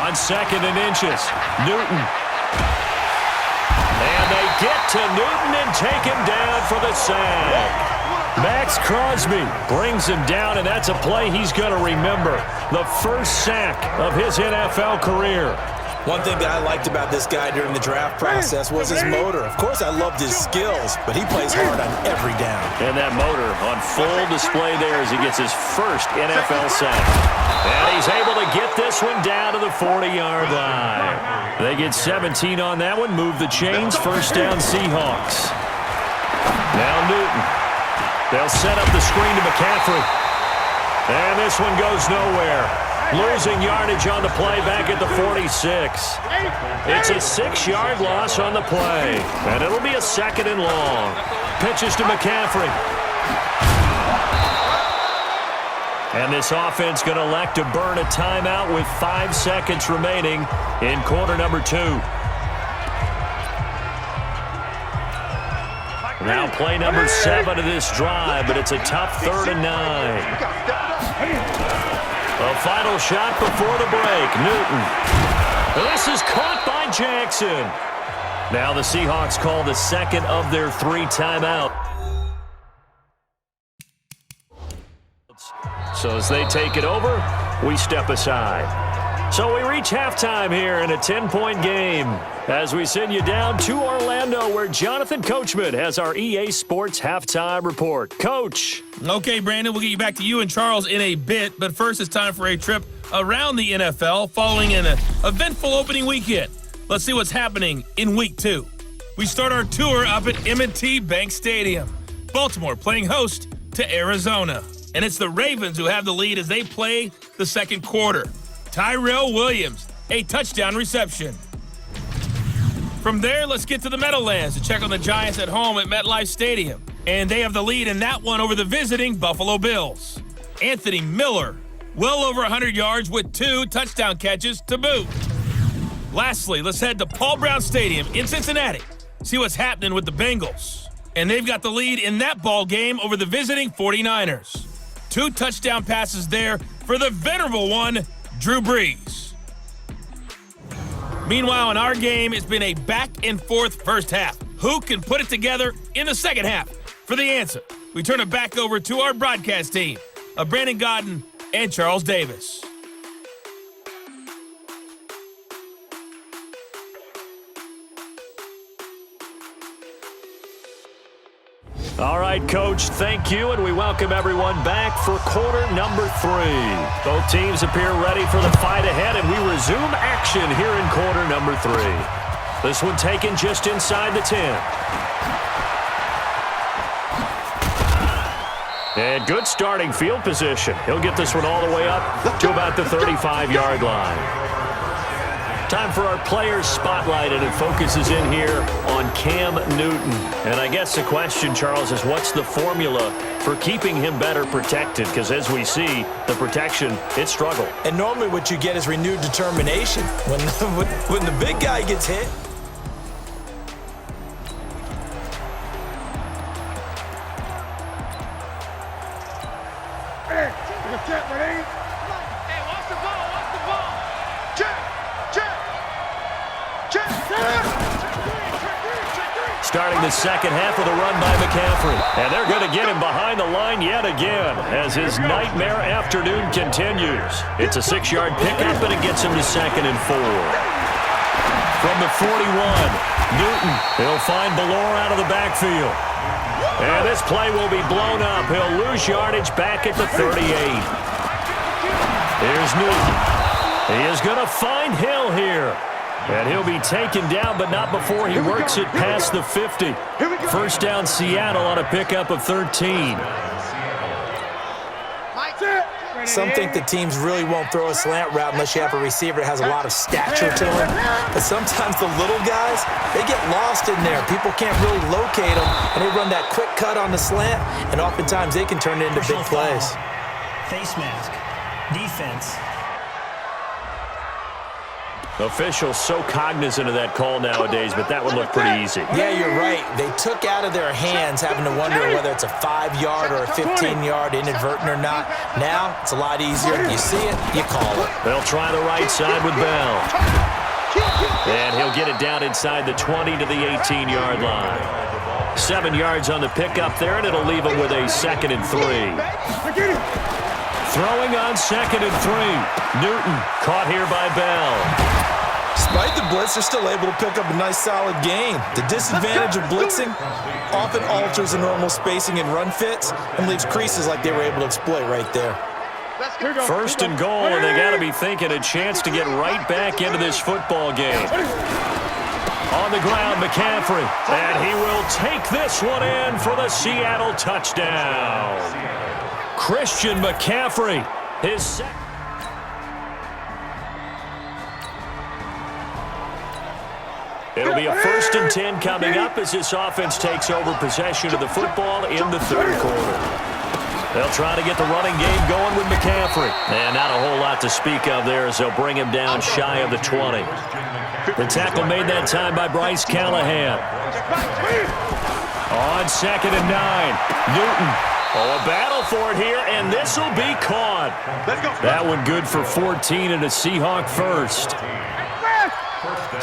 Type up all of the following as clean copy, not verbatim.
On 2nd and inches, Newton. And they get to Newton and take him down for the sack. Max Crosby brings him down, and that's a play he's going to remember. The first sack of his NFL career. One thing that I liked about this guy during the draft process was his motor. Of course, I loved his skills, but he plays hard on every down. And that motor on full display there as he gets his first NFL sack. And he's able to get this one down to the 40-yard line. They get 17 on that one, move the chains, first down Seahawks. Now Newton. They'll set up the screen to McCaffrey. And this one goes nowhere. Losing yardage on the play back at the 46. It's a 6-yard loss on the play. And it'll be a 2nd and long. Pitches to McCaffrey. And this offense going to elect to burn a timeout with 5 seconds remaining in quarter number 2. Now play number 7 of this drive, but it's a tough 3rd and 9. A final shot before the break. Newton. This is caught by Jackson. Now the Seahawks call the 2nd of their 3 timeouts. So as they take it over, we step aside. So we reach halftime here in a 10-point game as we send you down to Orlando where Jonathan Coachman has our EA Sports Halftime Report. Coach. Okay, Brandon, we'll get you back to you and Charles in a bit, but first it's time for a trip around the NFL following an eventful opening weekend. Let's see what's happening in Week 2. We start our tour up at M&T Bank Stadium. Baltimore playing host to Arizona. And it's the Ravens who have the lead as they play the second quarter. Tyrell Williams, a touchdown reception. From there, let's get to the Meadowlands to check on the Giants at home at MetLife Stadium. And they have the lead in that one over the visiting Buffalo Bills. Anthony Miller, well over 100 yards with 2 touchdown catches to boot. Lastly, let's head to Paul Brown Stadium in Cincinnati. See what's happening with the Bengals. And they've got the lead in that ball game over the visiting 49ers. 2 touchdown passes there for the venerable one, Drew Brees. Meanwhile, in our game, it's been a back-and-forth first half. Who can put it together in the second half? For the answer, we turn it back over to our broadcast team of Brandon Godden and Charles Davis. All right, Coach, thank you, and we welcome everyone back for quarter number 3. Both teams appear ready for the fight ahead, and we resume action here in quarter number 3. This one taken just inside the 10. And good starting field position. He'll get this one all the way up to about the 35-yard line. Time for our players spotlight, and it focuses in here on Cam Newton. And I guess the question, Charles, is what's the formula for keeping him better protected? Because as we see, the protection, it struggled. And normally what you get is renewed determination. When the big guy gets hit, Starting the second half with a run by McCaffrey. And they're going to get him behind the line yet again as his nightmare afternoon continues. It's a 6-yard pickup, and it gets him to 2nd and 4. From the 41, Newton. He'll find Ballore out of the backfield. And this play will be blown up. He'll lose yardage back at the 38. Here's Newton. He is going to find Hill here. And he'll be taken down, but not before he works it past the 50. First down Seattle on a pickup of 13. Some think the teams really won't throw a slant route unless you have a receiver that has a lot of stature to him. But sometimes the little guys, they get lost in there. People can't really locate them, and they run that quick cut on the slant, and oftentimes they can turn it into big plays. Face mask. Defense. Officials so cognizant of that call nowadays, but that one looked pretty easy. Yeah, you're right. They took out of their hands having to wonder whether it's a 5-yard or a 15-yard inadvertent or not. Now, it's a lot easier. You see it, you call it. They'll try the right side with Bell. And he'll get it down inside the 20 to the 18-yard line. 7 yards on the pickup there, and it'll leave him with a 2nd and 3. Throwing on 2nd and 3. Newton caught here by Bell. Despite the blitz, they're still able to pick up a nice solid gain. The disadvantage of blitzing often alters the normal spacing and run fits and leaves creases like they were able to exploit right there. 1st and goal, and they got to be thinking a chance to get right back into this football game. On the ground, McCaffrey, and he will take this one in for the Seattle touchdown. Christian McCaffrey, his second. It'll be a 1st and 10 coming up as this offense takes over possession of the football in the 3rd quarter. They'll try to get the running game going with McCaffrey. And not a whole lot to speak of there as they'll bring him down shy of the 20. The tackle made that time by Bryce Callahan. On 2nd and 9, Newton. Oh, a battle for it here, and this will be caught. That one good for 14 and a Seahawk first.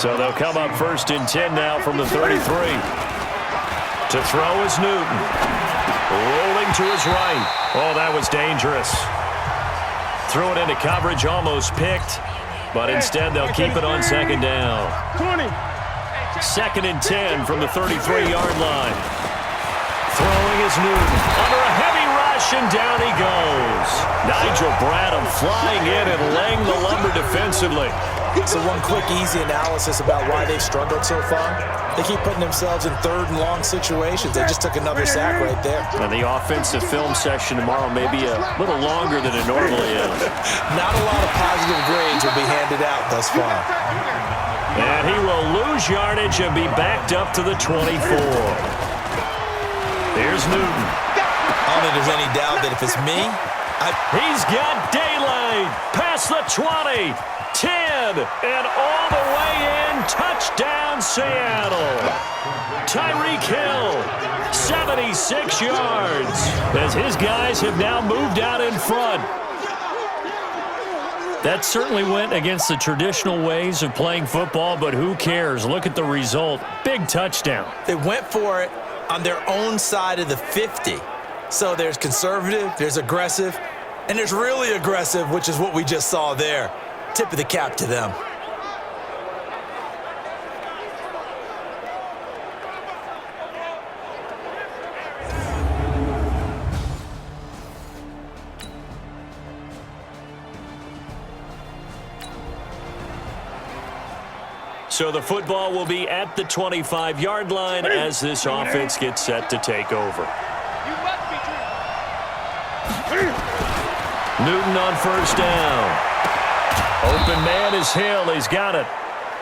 So they'll come up 1st and 10 now from the 33. To throw is Newton. Rolling to his right. Oh, that was dangerous. Threw it into coverage, almost picked. But instead, they'll keep it on 2nd down. 2nd and 10 from the 33-yard line. Throwing is Newton. Under a heavy rush, and down he goes. Nigel Bradham flying in and laying the lumber defensively. So one quick, easy analysis about why they've struggled so far. They keep putting themselves in 3rd and long situations. They just took another sack right there. And the offensive film session tomorrow may be a little longer than it normally is. Not a lot of positive grades will be handed out thus far. And he will lose yardage and be backed up to the 24. Here's Newton. I don't think there's any doubt that if it's me, he's got daylight past the 20. 10, and all the way in, touchdown Seattle. Tyreek Hill, 76 yards, as his guys have now moved out in front. That certainly went against the traditional ways of playing football, but who cares? Look at the result. Big touchdown. They went for it on their own side of the 50. So there's conservative, there's aggressive, and there's really aggressive, which is what we just saw there. Tip of the cap to them. So the football will be at the 25-yard line as this offense gets set to take over. Newton on 1st down. Open man is Hill. He's got it.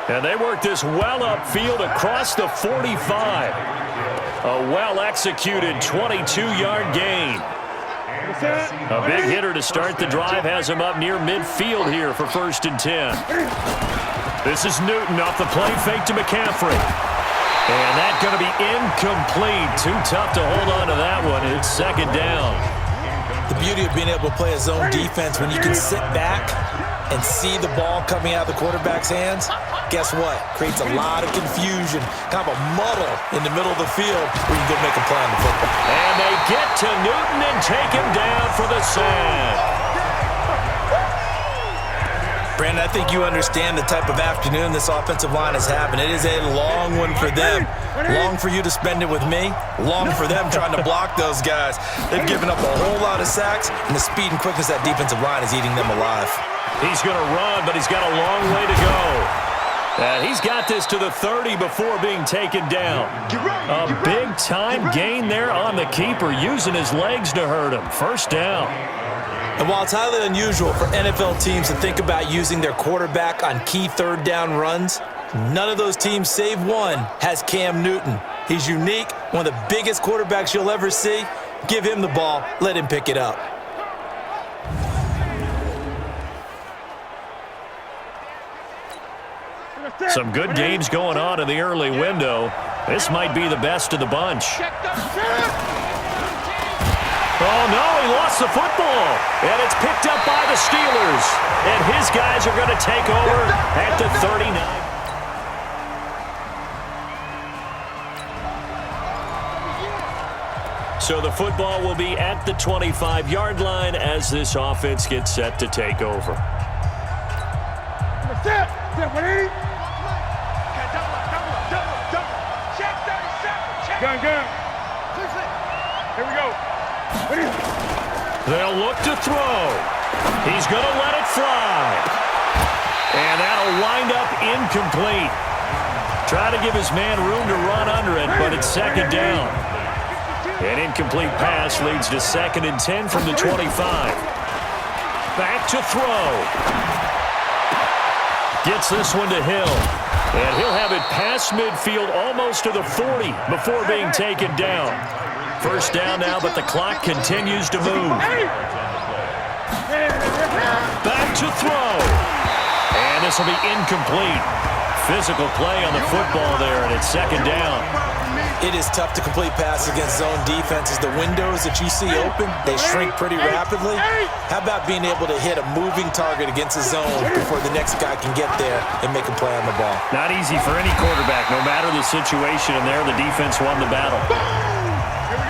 And they work this well upfield across the 45. A well-executed 22-yard gain. A big hitter to start the drive has him up near midfield here for 1st and 10. This is Newton off the play fake to McCaffrey. And that's going to be incomplete. Too tough to hold on to that one. It's 2nd down. The beauty of being able to play a zone defense when you can sit back and see the ball coming out of the quarterback's hands, guess what? Creates a lot of confusion, kind of a muddle in the middle of the field where you can go make a play on the football. And they get to Newton and take him down for the sack. Brandon, I think you understand the type of afternoon this offensive line is having. It is a long one for them. Long for you to spend it with me. Long for them trying to block those guys. They've given up a whole lot of sacks, and the speed and quickness of that defensive line is eating them alive. He's going to run, but he's got a long way to go. And he's got this to the 30 before being taken down. A big-time gain there on the keeper, using his legs to hurt him. 1st down. And while it's highly unusual for NFL teams to think about using their quarterback on key 3rd down runs, none of those teams, save one, has Cam Newton. He's unique, one of the biggest quarterbacks you'll ever see. Give him the ball, let him pick it up. Some good games going on in the early window. This might be the best of the bunch. Oh, no, he lost the football. And it's picked up by the Steelers. And his guys are going to take over at the 39. So the football will be at the 25-yard line as this offense gets set to take over. Gun. Here we go. They'll look to throw. He's going to let it fly. And that'll wind up incomplete. Try to give his man room to run under it, but it's second down. An incomplete pass leads to 2nd and 10 from the 25. Back to throw. Gets this one to Hill. And he'll have it past midfield almost to the 40 before being taken down. First down now, but the clock continues to move. Back to throw. And this will be incomplete. Physical play on the football there, and it's second down. It is tough to complete passes against zone defenses. The windows that you see open, they shrink pretty rapidly. How about being able to hit a moving target against a zone before the next guy can get there and make a play on the ball? Not easy for any quarterback, no matter the situation, and there the defense won the battle.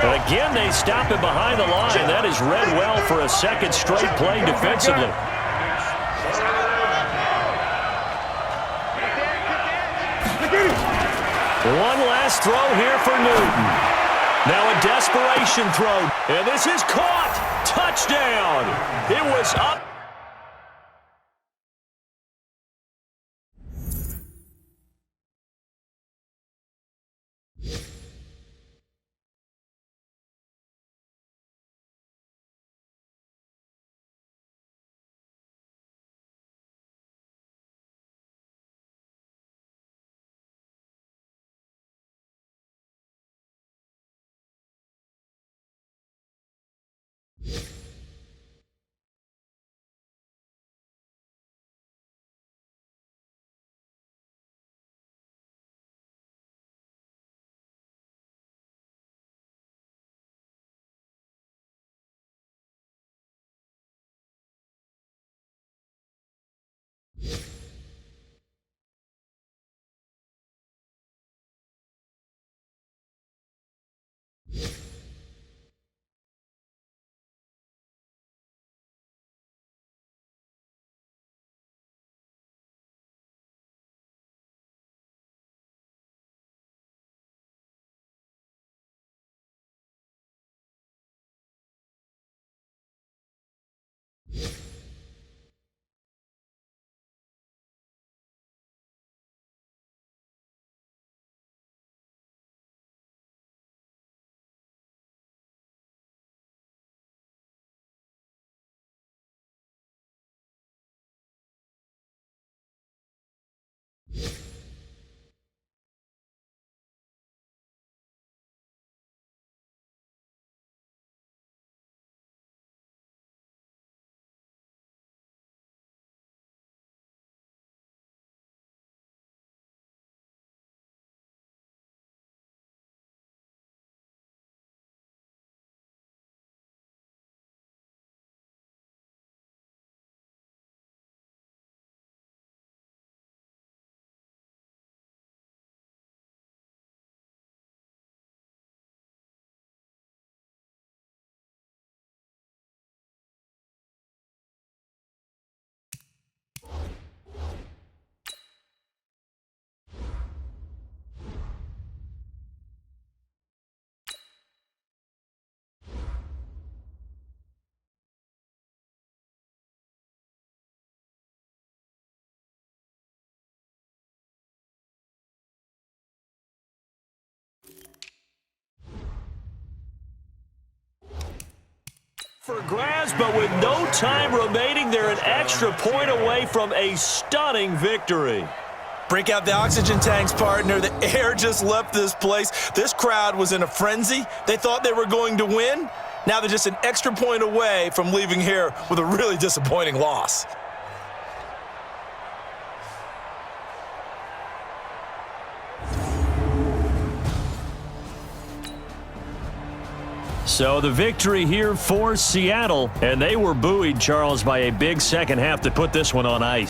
But again, they stop it behind the line. That is read well for a second straight play defensively. One last throw here for Newton. Now a desperation throw. And this is caught. Touchdown. It was up. For grabs, but with no time remaining, they're an extra point away from a stunning victory. Break out the oxygen tanks, partner. The air just left this place. This crowd was in a frenzy. They thought they were going to win. Now they're just an extra point away from leaving here with a really disappointing loss. So the victory here for Seattle, and they were buoyed, Charles, by a big second half to put this one on ice.